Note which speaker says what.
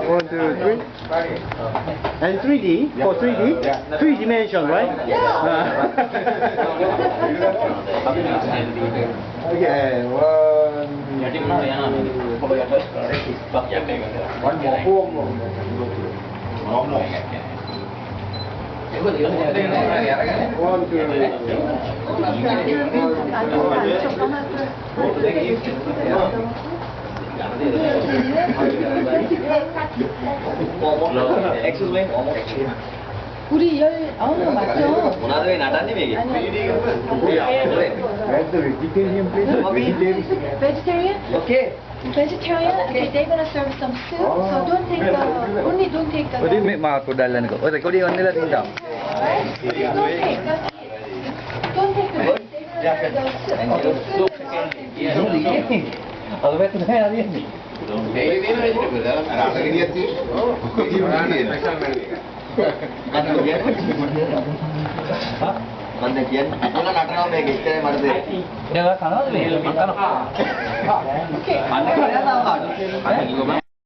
Speaker 1: 1, 2, 3. And 3D? For 3D? 3 dimension, right? Okay,
Speaker 2: Excuse me.
Speaker 3: 우리 19명 맞죠?
Speaker 2: මොනවද මේ නටන්නේ මේකේ?
Speaker 1: Where's the vegetarian place? Vegetarian.
Speaker 3: Vegetarian?
Speaker 2: Okay.
Speaker 3: Vegetarian? Okay, they're gonna serve some soup, so don't take the, only don't take the...
Speaker 4: Pwede may mga kudala ko. O, kodi on nila tindaw.
Speaker 3: Don't take the meat. Don't take the meat. They're gonna serve the soup.
Speaker 4: Ako ba ito na yan?
Speaker 2: මන්ද කියන්නේ මොන නටනවා මේක ඉතරේ මට දෙන්න.
Speaker 4: Dia nggak salah nih, makan.
Speaker 3: Okay.
Speaker 4: Aneh kan ya tahu kan?